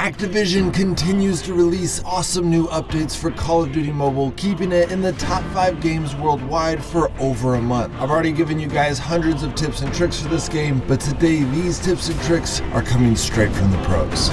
Activision continues to release awesome new updates for Call of Duty Mobile, keeping it in the top 5 games worldwide for over a month. I've already given you guys hundreds of tips and tricks for this game, but today these tips and tricks are coming straight from the pros.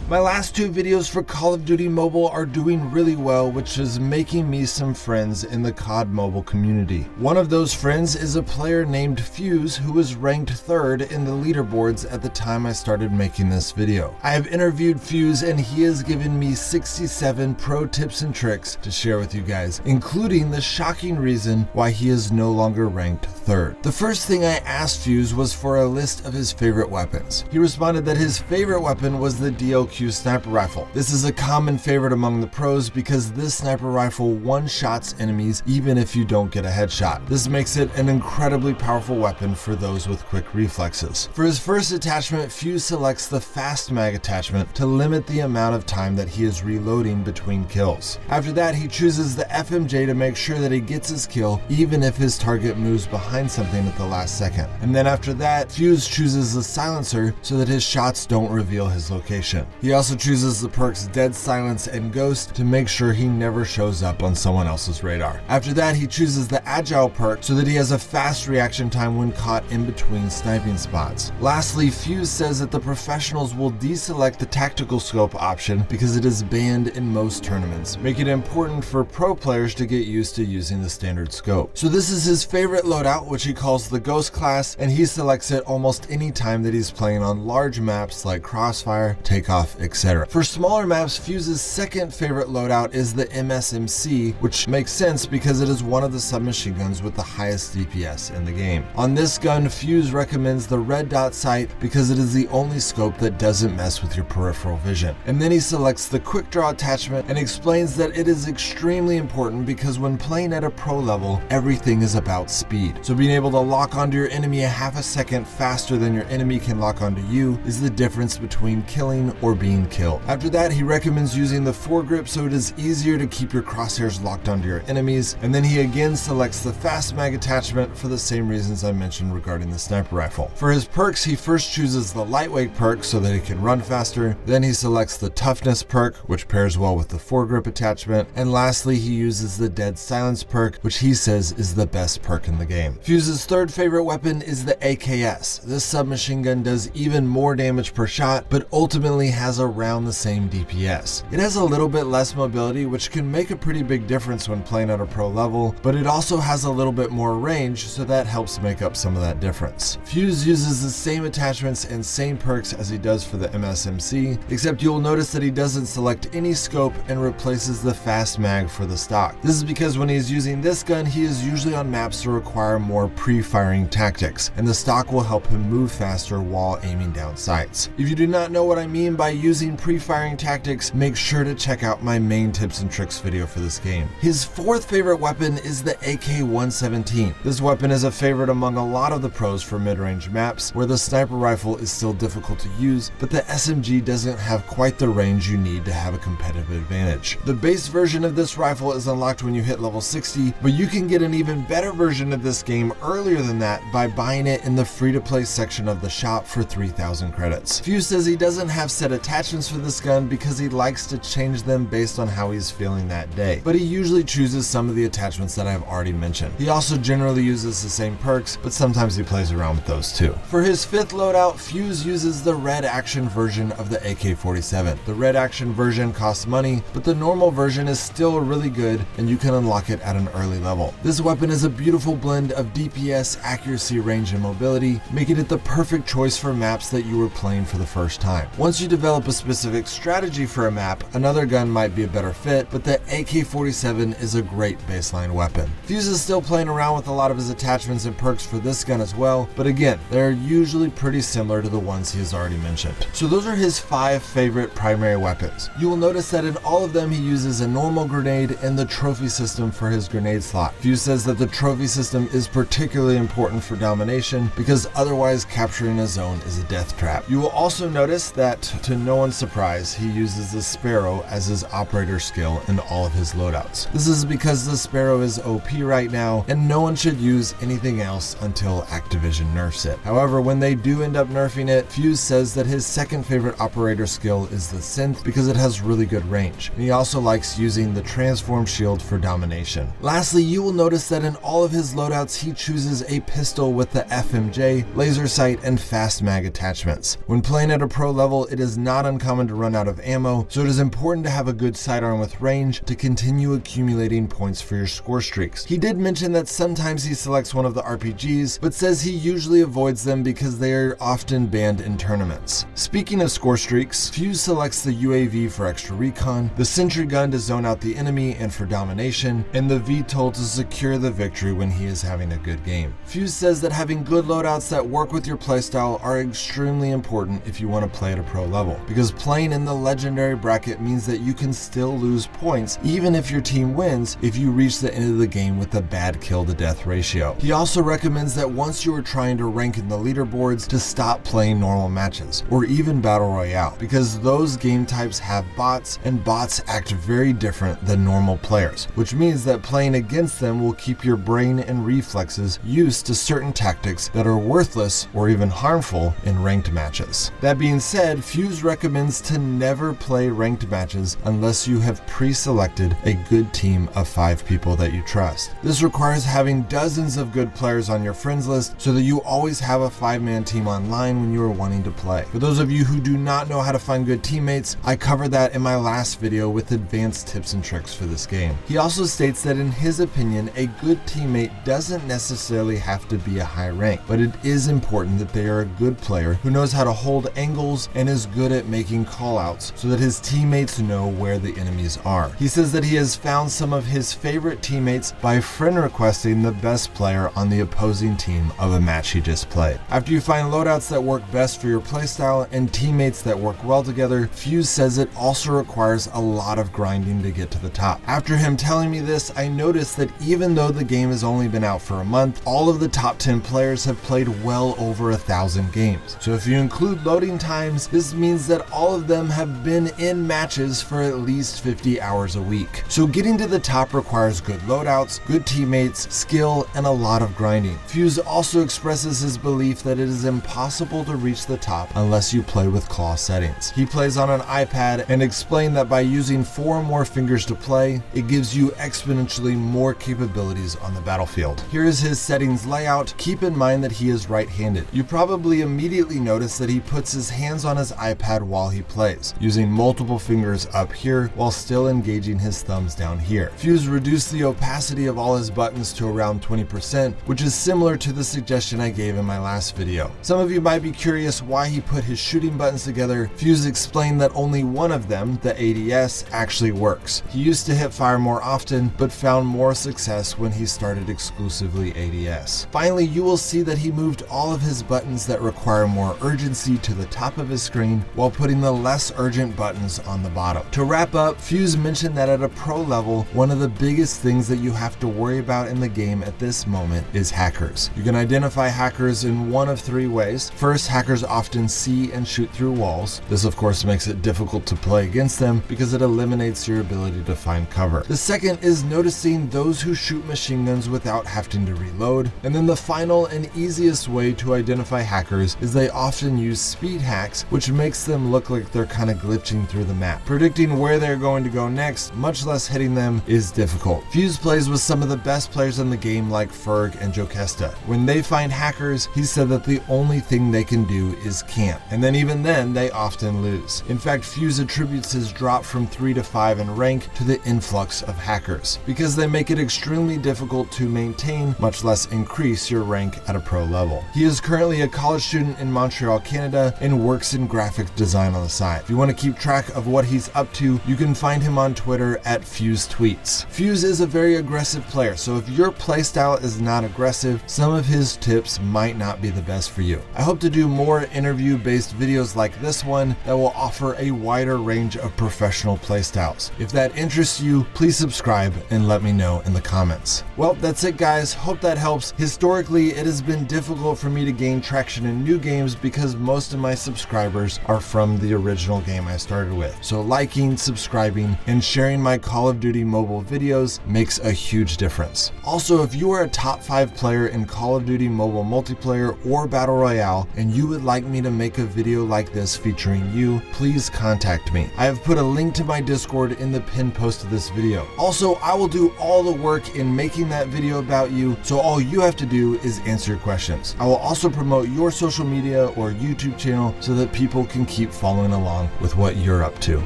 My last 2 videos for Call of Duty Mobile are doing really well, which is making me some friends in the COD Mobile community. One of those friends is a player named Fuze, who was ranked 3rd in the leaderboards at the time I started making this video. I have interviewed Fuze and he has given me 67 pro tips and tricks to share with you guys, including the shocking reason why he is no longer ranked 3rd. The first thing I asked Fuze was for a list of his favorite weapons. He responded that his favorite weapon was the DLQ sniper rifle. This is a common favorite among the pros because this sniper rifle one-shots enemies even if you don't get a headshot. This makes it an incredibly powerful weapon for those with quick reflexes. For his first attachment, Fuze selects the fast mag attachment to limit the amount of time that he is reloading between kills. After that, he chooses the FMJ to make sure that he gets his kill even if his target moves behind something at the last second. And then after that, Fuze chooses the silencer so that his shots don't reveal his location. He also chooses the perks Dead Silence and Ghost to make sure he never shows up on someone else's radar. After that, he chooses the Agile perk so that he has a fast reaction time when caught in between sniping spots. Lastly, Fuze says that the professionals will deselect the tactical scope option because it is banned in most tournaments, making it important for pro players to get used to using the standard scope. So this is his favorite loadout, which he calls the Ghost class, and he selects it almost any time that he's playing on large maps like Crossfire, Takeoff, etc. For smaller maps, Fuze's second favorite loadout is the MSMC, which makes sense because it is one of the submachine guns with the highest DPS in the game. On this gun, Fuze recommends the red dot sight because it is the only scope that doesn't mess with your peripheral vision. And then he selects the quick draw attachment and explains that it is extremely important because when playing at a pro level, everything is about speed. So being able to lock onto your enemy a half a second faster than your enemy can lock onto you is the difference between killing or being killed. After that, he recommends using the foregrip so it is easier to keep your crosshairs locked onto your enemies, and then he again selects the fast mag attachment for the same reasons I mentioned regarding the sniper rifle. For his perks, he first chooses the lightweight perk so that he can run faster, then he selects the toughness perk, which pairs well with the foregrip attachment, and lastly he uses the Dead Silence perk, which he says is the best perk in the game. Fuze's third favorite weapon is the AKS. This submachine gun does even more damage per shot, but ultimately has around the same DPS. It has a little bit less mobility, which can make a pretty big difference when playing at a pro level, but it also has a little bit more range, so that helps make up some of that difference. Fuze uses the same attachments and same perks as he does for the MSMC, except you'll notice that he doesn't select any scope and replaces the fast mag for the stock. This is because when he's using this gun, he is usually on maps that require more pre-firing tactics, and the stock will help him move faster while aiming down sights. If you do not know what I mean by using pre-firing tactics, make sure to check out my main tips and tricks video for this game. His fourth favorite weapon is the AK-117. This weapon is a favorite among a lot of the pros for mid-range maps where the sniper rifle is still difficult to use, but the SMG doesn't have quite the range you need to have a competitive advantage. The base version of this rifle is unlocked when you hit level 60, but you can get an even better version of this game earlier than that by buying it in the free-to-play section of the shop for 3,000 credits. Fuze says he doesn't have set attachments for this gun because he likes to change them based on how he's feeling that day, but he usually chooses some of the attachments that I've already mentioned. He also generally uses the same perks, but sometimes he plays around with those too. For his fifth loadout, Fuze uses the red action version of the AK-47. The red action version costs money, but the normal version is still really good and you can unlock it at an early level. This weapon is a beautiful blend of DPS, accuracy, range, and mobility, making it the perfect choice for maps that you were playing for the first time. Once you develop a specific strategy for a map, another gun might be a better fit, but the AK-47 is a great baseline weapon. Fuze is still playing around with a lot of his attachments and perks for this gun as well, but again, they're usually pretty similar to the ones he has already mentioned. So those are his 5 favorite primary weapons. You will notice that in all of them he uses a normal grenade and the trophy system for his grenade slot. Fuze says that the trophy system is particularly important for domination because otherwise capturing a zone is a death trap. You will also notice that to no one's surprise, he uses the Sparrow as his operator skill in all of his loadouts. This is because the Sparrow is OP right now, and no one should use anything else until Activision nerfs it. However, when they do end up nerfing it, Fuze says that his second favorite operator skill is the Synth because it has really good range, and he also likes using the Transform Shield for domination. Lastly, you will notice that in all of his loadouts, he chooses a pistol with the FMJ, laser sight, and fast mag attachments. When playing at a pro level, it is not uncommon to run out of ammo, so it is important to have a good sidearm with range to continue accumulating points for your score streaks. He did mention that sometimes he selects one of the RPGs, but says he usually avoids them because they are often banned in tournaments. Speaking of score streaks, Fuze selects the UAV for extra recon, the sentry gun to zone out the enemy and for domination, and the VTOL to secure the victory when he is having a good game. Fuze says that having good loadouts that work with your playstyle are extremely important if you want to play at a pro level, because playing in the legendary bracket means that you can still lose points even if your team wins if you reach the end of the game with a bad kill to death ratio. He also recommends that once you are trying to rank in the leaderboards, to stop playing normal matches or even battle royale, because those game types have bots, and bots act very different than normal players, which means that playing against them will keep your brain and reflexes used to certain tactics that are worthless or even harmful in ranked matches. That being said, Fuze recommends to never play ranked matches unless you have pre-selected a good team of 5 people that you trust. This requires having dozens of good players on your friends list so that you always have a 5-man team online when you are wanting to play. For those of you who do not know how to find good teammates, I covered that in my last video with advanced tips and tricks for this game. He also states that in his opinion, a good teammate doesn't necessarily have to be a high rank, but it is important that they are a good player who knows how to hold angles and is good at making callouts so that his teammates know where the enemies are. He says that he has found some of his favorite teammates by friend requesting the best player on the opposing team of a match he just played. After you find loadouts that work best for your playstyle and teammates that work well together, Fuze says it also requires a lot of grinding to get to the top. After him telling me this, I noticed that even though the game has only been out for a month, all of the top 10 players have played well over 1,000 games. So if you include loading times, this means that all of them have been in matches for at least 50 hours a week. So getting to the top requires good loadouts, good teammates, skill, and a lot of grinding. Fuze also expresses his belief that it is impossible to reach the top unless you play with claw settings. He plays on an iPad and explained that by using 4 or more fingers to play, it gives you exponentially more capabilities on the battlefield. Here is his settings layout. Keep in mind that he is right-handed. You probably immediately notice that he puts his hands on his iPad while he plays, using multiple fingers up here while still engaging his thumbs down here. Fuze reduced the opacity of all his buttons to around 20%, which is similar to the suggestion I gave in my last video. Some of you might be curious why he put his shooting buttons together. Fuze explained that only one of them, the ADS, actually works. He used to hip fire more often, but found more success when he started exclusively ADS. Finally, you will see that he moved all of his buttons that require more urgency to the top of his screen while putting the less urgent buttons on the bottom. To wrap up, Fuze mentioned that at a pro level, one of the biggest things that you have to worry about in the game at this moment is hackers. You can identify hackers in one of 3 ways. First, hackers often see and shoot through walls. This of course makes it difficult to play against them because it eliminates your ability to find cover. The second is noticing those who shoot machine guns without having to reload. And then the final and easiest way to identify hackers is they often use speed hacks, which makes them look like they're kind of glitching through the map. Predicting where they're going to go next, much less hitting them, is difficult. Fuze plays with some of the best players in the game like Ferg and Jokesta. When they find hackers, he said that the only thing they can do is camp, and then even then they often lose. In fact, Fuze attributes his drop from 3 to 5 in rank to the influx of hackers, because they make it extremely difficult to maintain, much less increase your rank at a pro level. He is currently a college student in Montreal, Canada, and works in graphic design on the side. If you want to keep track of what he's up to, you can find him on Twitter at FuzeTweets. Fuze is a very aggressive player, so if your playstyle is not aggressive, some of his tips might not be the best for you. I hope to do more interview-based videos like this one that will offer a wider range of professional playstyles. If that interests you, please subscribe and let me know in the comments. Well, that's it guys, hope that helps. Historically, it has been difficult for me to gain traction in new games because most of my subscribers are from from the original game I started with. So liking, subscribing, and sharing my Call of Duty Mobile videos makes a huge difference. Also, if you are a top 5 player in Call of Duty Mobile multiplayer or Battle Royale and you would like me to make a video like this featuring you, please contact me. I have put a link to my Discord in the pinned post of this video. Also, I will do all the work in making that video about you, so all you have to do is answer your questions. I will also promote your social media or YouTube channel so that people can keep following along with what you're up to.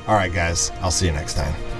All right, guys, I'll see you next time.